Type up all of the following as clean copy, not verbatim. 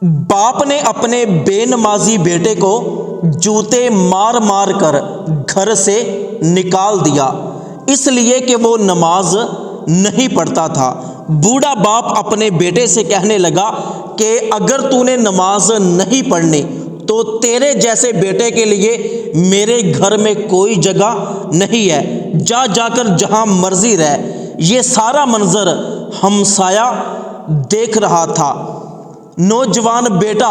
باپ نے اپنے بے نمازی بیٹے کو جوتے مار مار کر گھر سے نکال دیا، اس لیے کہ وہ نماز نہیں پڑھتا تھا۔ بوڑھا باپ اپنے بیٹے سے کہنے لگا کہ اگر تو نے نماز نہیں پڑھنی تو تیرے جیسے بیٹے کے لیے میرے گھر میں کوئی جگہ نہیں ہے، جا جا کر جہاں مرضی رہ۔ یہ سارا منظر ہمسایہ دیکھ رہا تھا۔ نوجوان بیٹا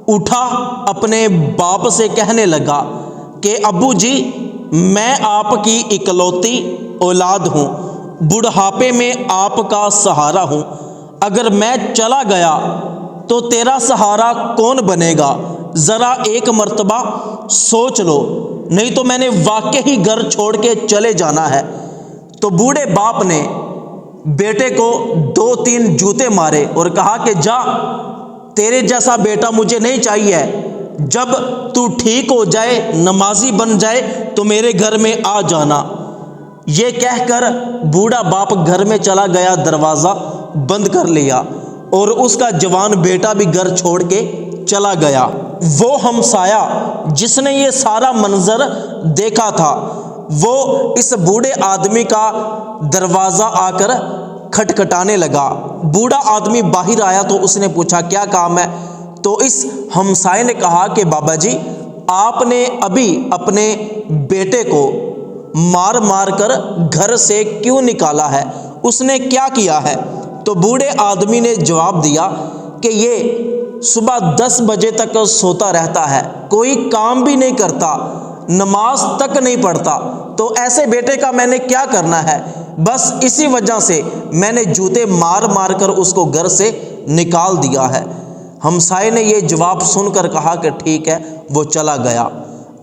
اٹھا، اپنے باپ سے کہنے لگا کہ ابو جی، میں آپ کی اکلوتی اولاد ہوں، بڑھاپے میں آپ کا سہارا ہوں، اگر میں چلا گیا تو تیرا سہارا کون بنے گا؟ ذرا ایک مرتبہ سوچ لو، نہیں تو میں نے واقعی گھر چھوڑ کے چلے جانا ہے۔ تو بوڑھے باپ نے بیٹے کو 2-3 جوتے مارے اور کہا کہ جا، تیرے جیسا بیٹا مجھے نہیں چاہیے، جب تو ٹھیک ہو جائے، نمازی بن جائے تو میرے گھر میں آ جانا۔ یہ کہہ کر بوڑھا باپ گھر میں چلا گیا، دروازہ بند کر لیا اور اس کا جوان بیٹا بھی گھر چھوڑ کے چلا گیا۔ وہ ہمسایہ جس نے یہ سارا منظر دیکھا تھا، وہ اس بوڑھے آدمی کا دروازہ آ کر کھٹکھٹانے لگا۔ بوڑھا آدمی باہر آیا تو اس نے پوچھا کیا کام ہے؟ تو اس ہمسائے نے کہا کہ بابا جی، آپ نے ابھی اپنے بیٹے کو مار مار کر گھر سے کیوں نکالا ہے؟ اس نے کیا کیا ہے؟ تو بوڑھے آدمی نے جواب دیا کہ یہ صبح 10 بجے تک سوتا رہتا ہے، کوئی کام بھی نہیں کرتا، نماز تک نہیں پڑھتا، تو ایسے بیٹے کا میں نے کیا کرنا ہے؟ بس اسی وجہ سے میں نے جوتے مار مار کر اس کو گھر سے نکال دیا ہے۔ ہمسائے نے یہ جواب سن کر کہا کہ ٹھیک ہے، وہ چلا گیا۔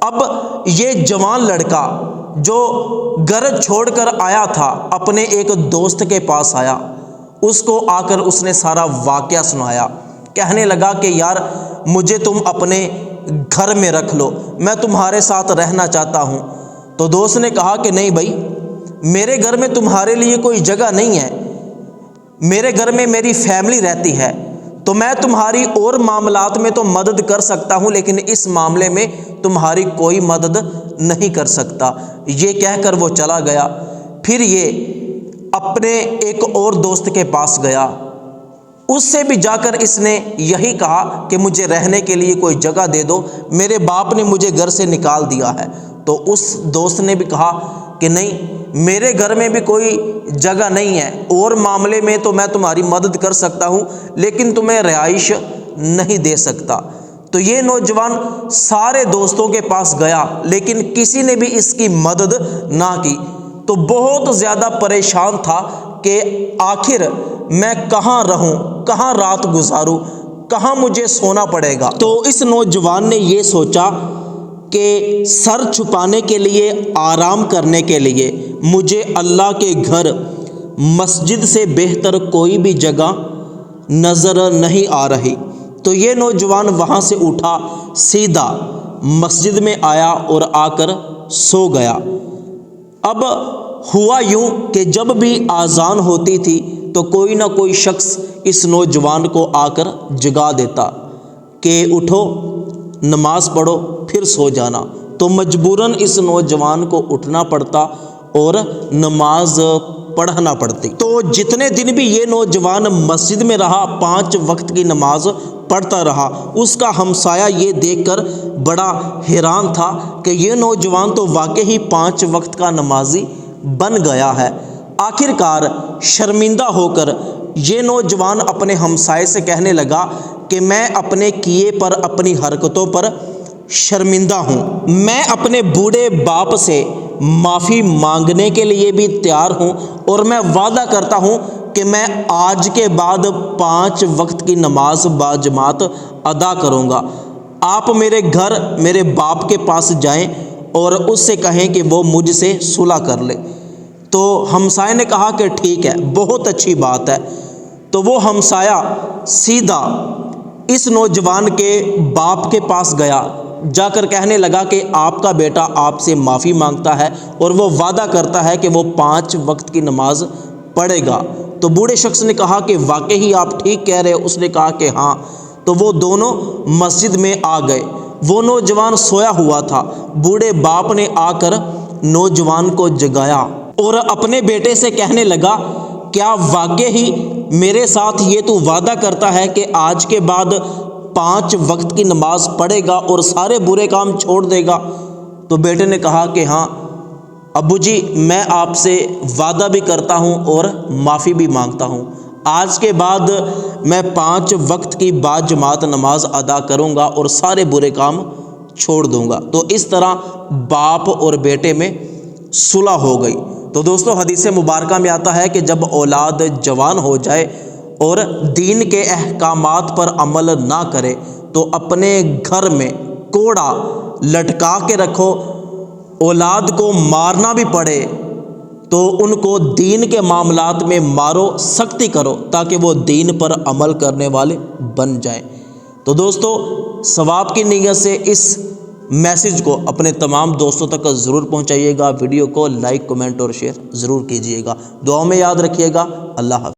اب یہ جوان لڑکا جو گھر چھوڑ کر آیا تھا، اپنے ایک دوست کے پاس آیا، اس کو آ کر اس نے سارا واقعہ سنایا۔ کہنے لگا کہ یار، مجھے تم اپنے گھر میں رکھ لو، میں تمہارے ساتھ رہنا چاہتا ہوں۔ تو دوست نے کہا کہ نہیں بھائی، میرے گھر میں تمہارے لیے کوئی جگہ نہیں ہے، میرے گھر میں میری فیملی رہتی ہے، تو میں تمہاری اور معاملات میں تو مدد کر سکتا ہوں، لیکن اس معاملے میں تمہاری کوئی مدد نہیں کر سکتا۔ یہ کہہ کر وہ چلا گیا۔ پھر یہ اپنے ایک اور دوست کے پاس گیا، اس سے بھی جا کر اس نے یہی کہا کہ مجھے رہنے کے لیے کوئی جگہ دے دو، میرے باپ نے مجھے گھر سے نکال دیا ہے۔ تو اس دوست نے بھی کہا کہ نہیں، میرے گھر میں بھی کوئی جگہ نہیں ہے، اور معاملے میں تو میں تمہاری مدد کر سکتا ہوں، لیکن تمہیں رہائش نہیں دے سکتا۔ تو یہ نوجوان سارے دوستوں کے پاس گیا، لیکن کسی نے بھی اس کی مدد نہ کی۔ تو بہت زیادہ پریشان تھا کہ آخر میں کہاں رہوں، کہاں رات گزاروں، کہاں مجھے سونا پڑے گا۔ تو اس نوجوان نے یہ سوچا کہ سر چھپانے کے لیے، آرام کرنے کے لیے مجھے اللہ کے گھر، مسجد سے بہتر کوئی بھی جگہ نظر نہیں آ رہی۔ تو یہ نوجوان وہاں سے اٹھا، سیدھا مسجد میں آیا اور آ کر سو گیا۔ اب ہوا یوں کہ جب بھی اذان ہوتی تھی تو کوئی نہ کوئی شخص اس نوجوان کو آ کر جگا دیتا کہ اٹھو، نماز پڑھو، پھر سو جانا۔ تو مجبوراً اس نوجوان کو اٹھنا پڑتا اور نماز پڑھنا پڑتی۔ تو جتنے دن بھی یہ نوجوان مسجد میں رہا، 5 وقت کی نماز پڑھتا رہا۔ اس کا ہمسایہ یہ دیکھ کر بڑا حیران تھا کہ یہ نوجوان تو واقعی 5 وقت کا نمازی بن گیا ہے۔ آخر کار شرمندہ ہو کر یہ نوجوان اپنے ہمسائے سے کہنے لگا کہ میں اپنے کیے پر، اپنی حرکتوں پر شرمندہ ہوں، میں اپنے بوڑھے باپ سے معافی مانگنے کے لیے بھی تیار ہوں، اور میں وعدہ کرتا ہوں کہ میں آج کے بعد 5 وقت کی نماز باجماعت ادا کروں گا۔ آپ میرے گھر، میرے باپ کے پاس جائیں اور اس سے کہیں کہ وہ مجھ سے صلح کر لے۔ تو ہمسائے نے کہا کہ ٹھیک ہے، بہت اچھی بات ہے۔ تو وہ ہمسایہ سیدھا اس نوجوان کے باپ کے پاس گیا، جا کر کہنے لگا کہ آپ کا بیٹا آپ سے معافی مانگتا ہے اور وہ وعدہ کرتا ہے کہ وہ 5 وقت کی نماز پڑھے گا۔ تو بوڑھے شخص نے کہا کہ واقعی آپ ٹھیک کہہ رہے ہو؟ اس نے کہا کہ ہاں۔ تو وہ دونوں مسجد میں آ گئے۔ وہ نوجوان سویا ہوا تھا۔ بوڑھے باپ نے آ کر نوجوان کو جگایا اور اپنے بیٹے سے کہنے لگا، کیا واقعی ہی میرے ساتھ یہ تو وعدہ کرتا ہے کہ آج کے بعد 5 وقت کی نماز پڑھے گا اور سارے برے کام چھوڑ دے گا؟ تو بیٹے نے کہا کہ ہاں ابو جی، میں آپ سے وعدہ بھی کرتا ہوں اور معافی بھی مانگتا ہوں، آج کے بعد میں 5 وقت کی باجماعت نماز ادا کروں گا اور سارے برے کام چھوڑ دوں گا۔ تو اس طرح باپ اور بیٹے میں صلح ہو گئی۔ تو دوستو، حدیث مبارکہ میں آتا ہے کہ جب اولاد جوان ہو جائے اور دین کے احکامات پر عمل نہ کرے تو اپنے گھر میں کوڑا لٹکا کے رکھو۔ اولاد کو مارنا بھی پڑے تو ان کو دین کے معاملات میں مارو، سختی کرو تاکہ وہ دین پر عمل کرنے والے بن جائیں۔ تو دوستو، ثواب کی نیت سے اس میسج کو اپنے تمام دوستوں تک ضرور پہنچائیے گا۔ ویڈیو کو لائک، کمنٹ اور شیئر ضرور کیجیے گا۔ دعاؤں میں یاد رکھیے گا۔ اللہ حافظ۔